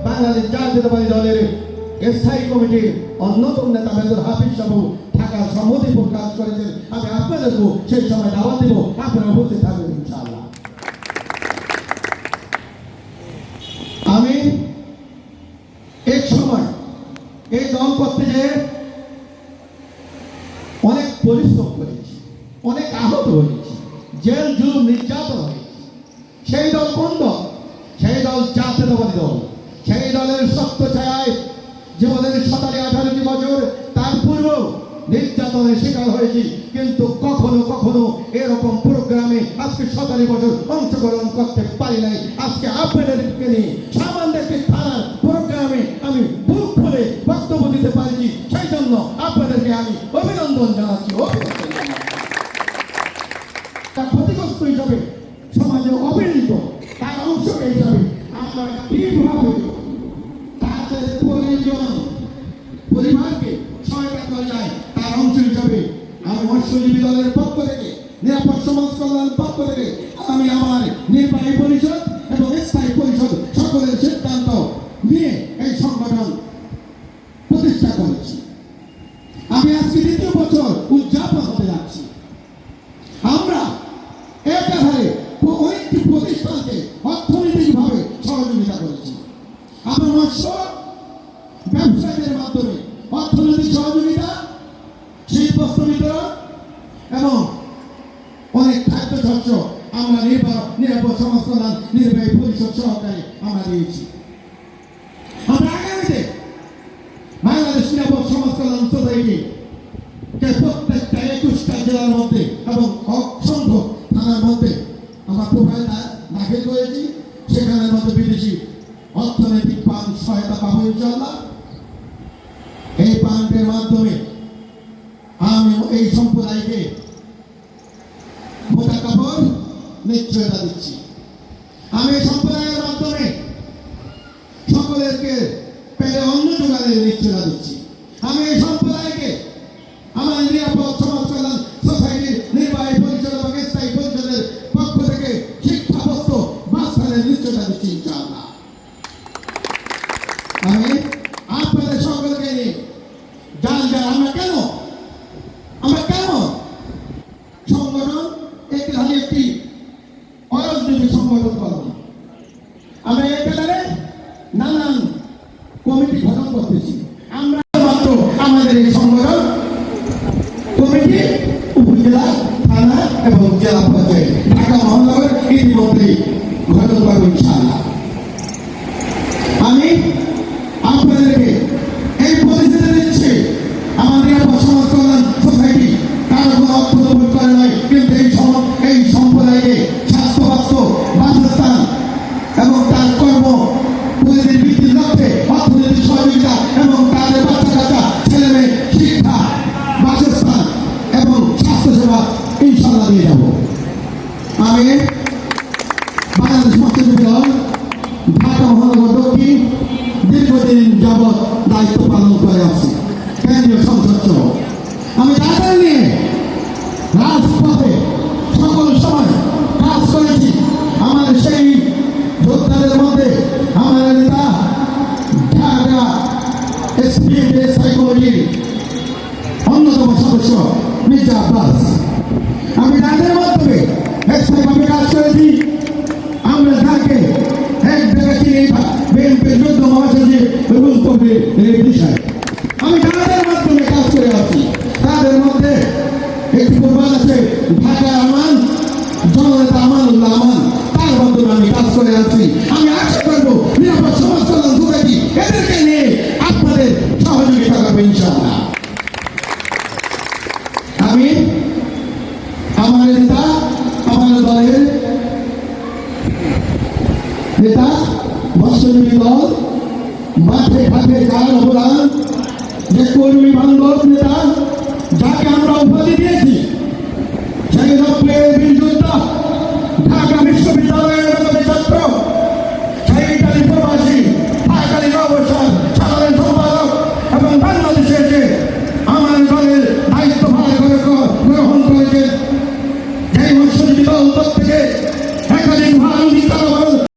বাংলাদেশ জাতীয়তাবাদী দলের স্থায়ী কমিটির অন্যতম নেতা মেজর হাফিজ সাহু ঢাকার সম্মতি প্রকাশ করেছেন। আমি আপনাদেরকেও সেই সময় দাওয়াত দেব, আপনারা উপস্থিত থাকবেন ইনশাআল্লাহ। আমি এক সময় এই দল করতে যেয়ে অনেক পরিশ্রম করেছি, অনেক আহত হয়েছি, জেল জুলুম নির্যাতন হয়েছি। সেই দল কোন দল? সেই দল জাতীয়তাবাদী দল। সেই দলের শক্ত ছায়ায় জীবনের 17-18টি বছর তার পূর্ব নির্যাতনের শিকার হয়েছি, কিন্তু কখনো কখনো এরকম প্রোগ্রামে আজকে 17 বছর অংশগ্রহণ করতে পারি নাই। আজকে আপনাদেরকে নিয়ে সামান্যকে থানার প্রোগ্রামে আমি বুক খুলে বক্তব্য দিতে পারছি, সেই জন্য আপনাদেরকে আমি অভিনন্দন জানাচ্ছি। তার ক্ষতিগ্রস্ত হিসাবে সমাজে অবহেলিত তার অংশ হিসাবে আপনারা কিভাবে তাদের পরিবারকে সহায়তা করা যায় তার অংশ হিসাবে আমি মৎস্যজীবী দলের পক্ষ থেকে, নিরাপদ সমাজ কল্যাণ পক্ষ থেকে আমি আমার নির্বাহী পরিষদ এবং স্থায়ী পরিষদ সকলের সিদ্ধান্ত নিয়ে এই সংগঠন প্রতিষ্ঠা করেছি। আমি আজকে 2য় বছর উদযাপন হতে যাচ্ছি। আমরা একাধারে অনেকটি প্রতিষ্ঠানকে অর্থনৈতিকভাবে সহযোগিতা করেছি। আমরা মৎস্য ব্যবসায়ীদের মাধ্যমে অর্থনৈতিক সহযোগিতা, শীতবস্ত্র বিতরণ এবং অনেক খাদ্যশস্য আমরা নিরাপদ সমাজ কল্যাণ নির্বাহী পরিষদ সহকারে আমরা দিয়েছি। আমরা আগামীতে বাংলাদেশ নিরাপদ সমাজ কল্যাণ সোসাইটি প্রত্যেকটা 21টা জেলার মধ্যে এবং অসংখ্য থানার মধ্যে আমরা প্রোফাইল দাখিল করেছি। সেখানের মধ্যে বিদেশি অর্থনৈতিক ফান্ড সহায়তা পাবো ইনশাআল্লাহ। এই ফান্ডের মাধ্যমে আমি এই সম্প্রদায়কে মোটা কাপড় নিশ্চয়তা দিচ্ছি। আমি এই সম্প্রদায়ের মাধ্যমে সকলেরকে পেটে অন্ন যোগানের নিশ্চয়তা দিচ্ছি। আমি এই সম্প্রদায়কে আমার নিরাপদ সমাজ কল্যাণ সোসাইটির নির্বাহী পরিষদ এবং স্থায়ী পরিষদের পক্ষ থেকে শিক্ষা বস্ত্র বাসস্থানের নিশ্চয়তা দিচ্ছি ইনশাআল্লাহ। আমি আপনাদের সকলকে নিয়ে আমরা কেন সংগঠন একটি অরাজনৈতিক সংগঠন করব না। আমরা একেবারে নানান কমিটি গঠন করতেছি। আমরা মাত্র আমাদের এই সংগঠন কমিটি উপজেলা, থানা এবং জেলা পর্যায়ে ঢাকা মহানগর ইতিমধ্যে গঠন করব ইনশাআল্লাহ। আমি আপনাদেরকে এই পরিস্থিতি দিচ্ছি, আমাদের সমাজ কল্যাণ সোসাইটি কারো কোনো অর্থ বহন করে নয়, কিন্তু এই সম্প্রদায়কে স্বাস্থ্য, বাসস্থান এবং তার কর্ম পরিধির বৃদ্ধির লক্ষ্যে অর্থনৈতিক সহযোগিতা এবং তাদের বাচ্চা ছেলে মেয়ে শিক্ষা, বাসস্থান এবং স্বাস্থ্যসেবা ইনশাআল্লাহ দিয়ে যাব। আমি বাংলাদেশ মৎস্যজীবী দল ঢাকা মহানগর দক্ষিণ দীর্ঘদিন যাবৎ দায়িত্ব পালন করে আছি, কেন্দ্রীয় সংসদ। আমি তাদের নিয়ে রাজপথে সকল সময় কাজ করেছি। আমার সেই যোদ্ধাদের মধ্যে আমার নেতা ঢাকা স্থায়ী কমিটির অন্যতম সদস্য মির্জা আব্বাস। আমি তাদের মাধ্যমে স্থায়ীভাবে কাজ করেছি। আমরা ঢাকে এক ব্যক্তি বিএনপির যুদ্ধ মহাসচিব রুল কবির বিষয় আমি তাদের মাধ্যমে কাজ করে আছি। তাদের মধ্যে একটি প্রবাদ আছে, ঢাকা আমান, জননেতা আমানুল্লাহ আমান, তার মাধ্যমে আমি কাজ করে আছি। আমি আশা করবো নিরাপদ সমাজ কল্যাণ সোসাইটি এদেরকে নিয়ে আপনাদের সহযোগিতা করবো ইনশাআল্লাহ। আমি আমার নেতা, আমার দলের নেতা, মৎস্যজীবী দল মাঠে ঘাটে যার অবদান, যে কর্মী বান্ধব নেতা যাকে আমরা উপাধি দিয়েছি, সেই রক্তের বীর যোদ্ধা, ঢাকা বিশ্ববিদ্যালয়ের ছাত্র, সেই ইতালি প্রবাসী, ঢাকালি অবসর সাধারণ সম্পাদক এবং বাংলাদেশে যে আমার দলের দায়িত্ব গ্রহণ করেছে, সেই মৎস্যজীবী দল থেকে একাধিক